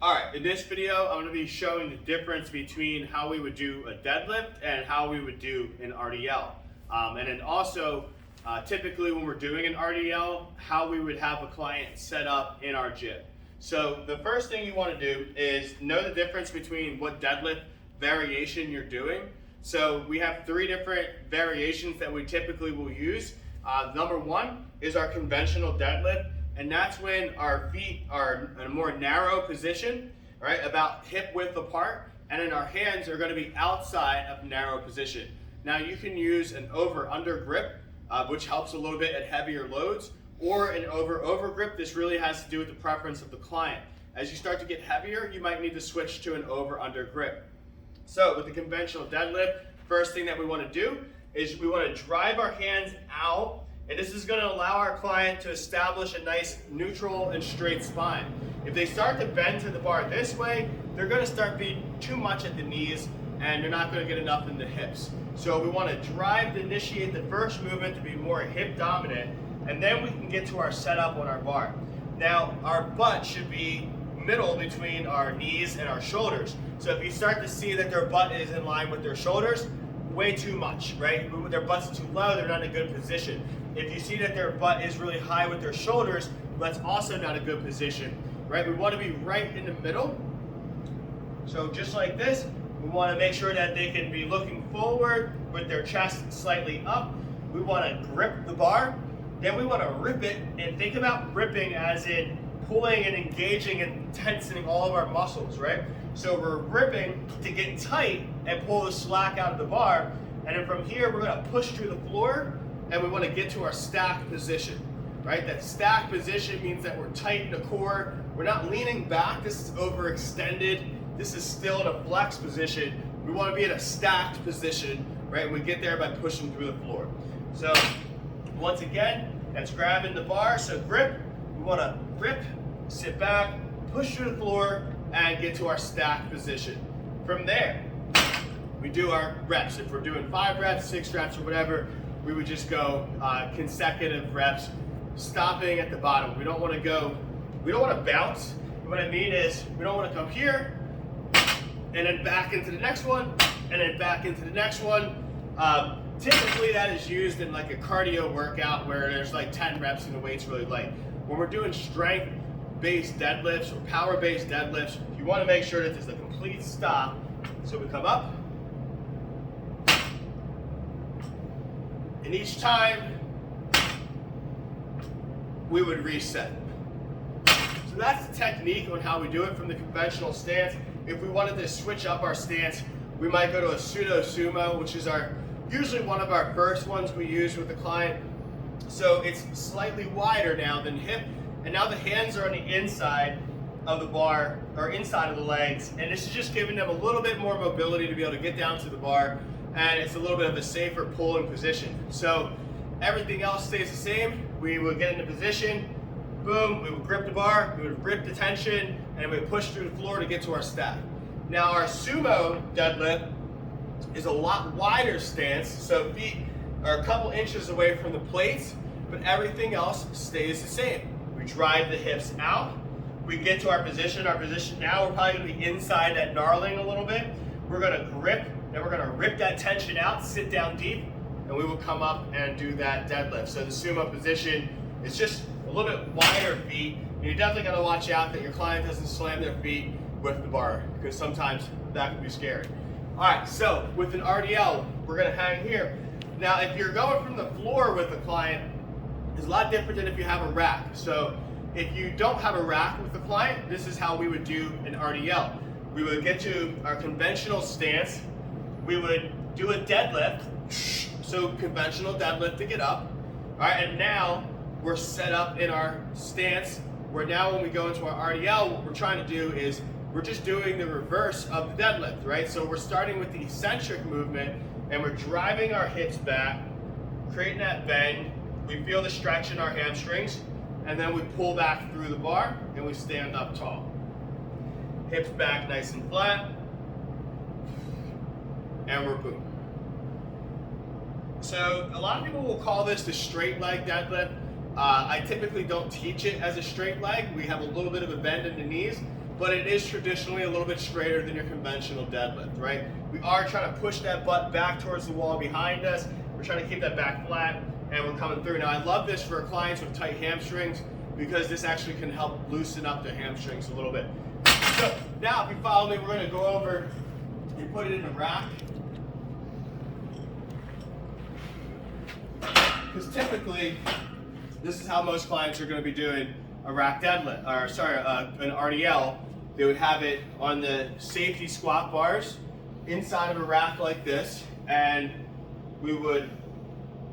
Alright, in this video I'm going to be showing the difference between how we would do a deadlift and how we would do an RDL. And then also, typically when we're doing an RDL, how we would have a client set up in our gym. So the first thing you want to do is know the difference between what deadlift variation you're doing. So we have three different variations that we typically will use. Number one is our conventional deadlift. And that's when our feet are in a more narrow position, right, about hip width apart, and then our hands are going to be outside of narrow position. Now you can use an over-under grip, which helps a little bit at heavier loads, or an over-over grip. This really has to do with the preference of the client. As you start to get heavier, you might need to switch to an over-under grip. So with the conventional deadlift, first thing that we want to do is we want to drive our hands out. And this is going to allow our client to establish a nice neutral and straight spine. If they start to bend to the bar this way, they're going to start being too much at the knees and they're not going to get enough in the hips. So we want to drive to initiate the first movement to be more hip dominant, and then we can get to our setup on our bar. Now our butt should be middle between our knees and our shoulders. So if you start to see that their butt is in line with their shoulders, way too much, right? Their butt's too low, they're not in a good position. If you see that their butt is really high with their shoulders, that's also not a good position, right? We want to be right in the middle. So just like this, we want to make sure that they can be looking forward with their chest slightly up. We want to grip the bar. Then we want to rip it, and think about ripping as in pulling and engaging and tensing all of our muscles, right? So we're ripping to get tight and pull the slack out of the bar. And then from here, we're going to push through the floor. And we want to get to our stacked position, right? That stacked position means that we're tight in the core. We're not leaning back. This is overextended. This is still in a flex position. We want to be in a stacked position, right? And we get there by pushing through the floor. So once again, that's grabbing the bar. So grip, we want to rip, sit back, push through the floor, and get to our stacked position. From there, we do our reps. If we're doing 5 reps, 6 reps, or whatever, we would just go consecutive reps, stopping at the bottom. We don't want to bounce. What I mean is, we don't want to come here, and then back into the next one, and then back into the next one. Typically that is used in like a cardio workout where there's like 10 reps and the weight's really light. When we're doing strength-based deadlifts or power-based deadlifts, you want to make sure that there's a complete stop. So we come up, and each time, we would reset. So that's the technique on how we do it from the conventional stance. If we wanted to switch up our stance, we might go to a pseudo sumo, which is usually one of our first ones we use with the client. So it's slightly wider now than hip, and now the hands are on the inside of the bar, or inside of the legs, and this is just giving them a little bit more mobility to be able to get down to the bar. And it's a little bit of a safer pulling position. So everything else stays the same. We would get into position, boom, we would grip the bar, we would rip the tension, and we would push through the floor to get to our stack. Now our sumo deadlift is a lot wider stance, so feet are a couple inches away from the plates, but everything else stays the same. We drive the hips out, we get to our position now, we're probably gonna be inside that gnarling a little bit. We're gonna grip, then we're going to rip that tension out, sit down deep, and we will come up and do that deadlift. So the sumo position is just a little bit wider feet. And you're definitely going to watch out that your client doesn't slam their feet with the bar, because sometimes that can be scary. All right, so with an RDL, we're going to hang here. Now, if you're going from the floor with a client, it's a lot different than if you have a rack. So if you don't have a rack with the client, this is how we would do an RDL. We would get to our conventional stance. We would do a deadlift, so conventional deadlift to get up. All right, and now we're set up in our stance, where now when we go into our RDL, what we're trying to do is we're just doing the reverse of the deadlift, right? So we're starting with the eccentric movement, and we're driving our hips back, creating that bend. We feel the stretch in our hamstrings, and then we pull back through the bar, and we stand up tall. Hips back nice and flat. And we're boom. So a lot of people will call this the straight leg deadlift. I typically don't teach it as a straight leg. We have a little bit of a bend in the knees, but it is traditionally a little bit straighter than your conventional deadlift, right? We are trying to push that butt back towards the wall behind us. We're trying to keep that back flat, and we're coming through. Now, I love this for clients with tight hamstrings because this actually can help loosen up the hamstrings a little bit. So now, if you follow me, we're going to go over and put it in a rack. Because typically, this is how most clients are going to be doing a rack deadlift, or sorry, an RDL. They would have it on the safety squat bars inside of a rack like this, and we would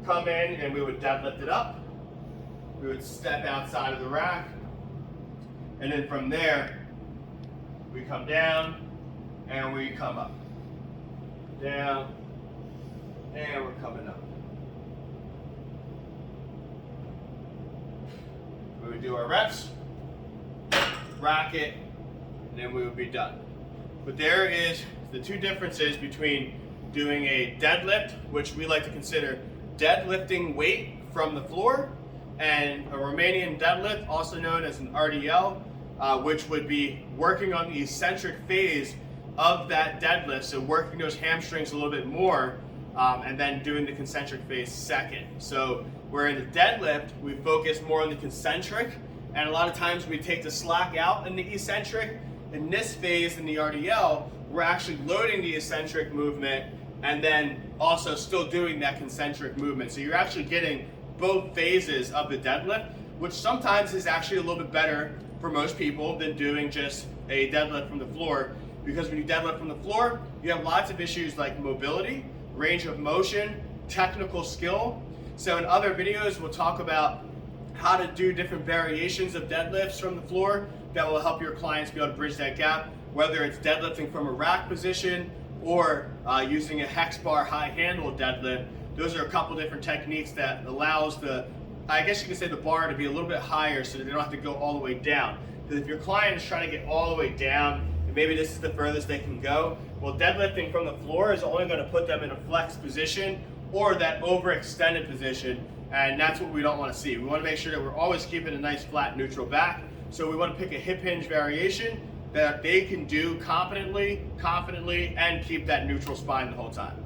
come in and we would deadlift it up. We would step outside of the rack, and then from there, we come down and we come up. Down, and we're coming up. We would do our reps, rack it, and then we would be done. But there is the two differences between doing a deadlift, which we like to consider deadlifting weight from the floor, and a Romanian deadlift, also known as an RDL, which would be working on the eccentric phase of that deadlift, so working those hamstrings a little bit more, and then doing the concentric phase second. So where in the deadlift, we focus more on the concentric, and a lot of times we take the slack out in the eccentric. In this phase, in the RDL, we're actually loading the eccentric movement and then also still doing that concentric movement. So you're actually getting both phases of the deadlift, which sometimes is actually a little bit better for most people than doing just a deadlift from the floor, because when you deadlift from the floor, you have lots of issues like mobility, range of motion, technical skill. So in other videos, we'll talk about how to do different variations of deadlifts from the floor that will help your clients be able to bridge that gap, whether it's deadlifting from a rack position or using a hex bar high handle deadlift. Those are a couple different techniques that allows the, I guess you can say, the bar to be a little bit higher so that they don't have to go all the way down. Because if your client is trying to get all the way down, and maybe this is the furthest they can go, well, deadlifting from the floor is only going to put them in a flex position or that overextended position, and that's what we don't want to see. We want to make sure that we're always keeping a nice flat neutral back. So we want to pick a hip hinge variation that they can do confidently, and keep that neutral spine the whole time.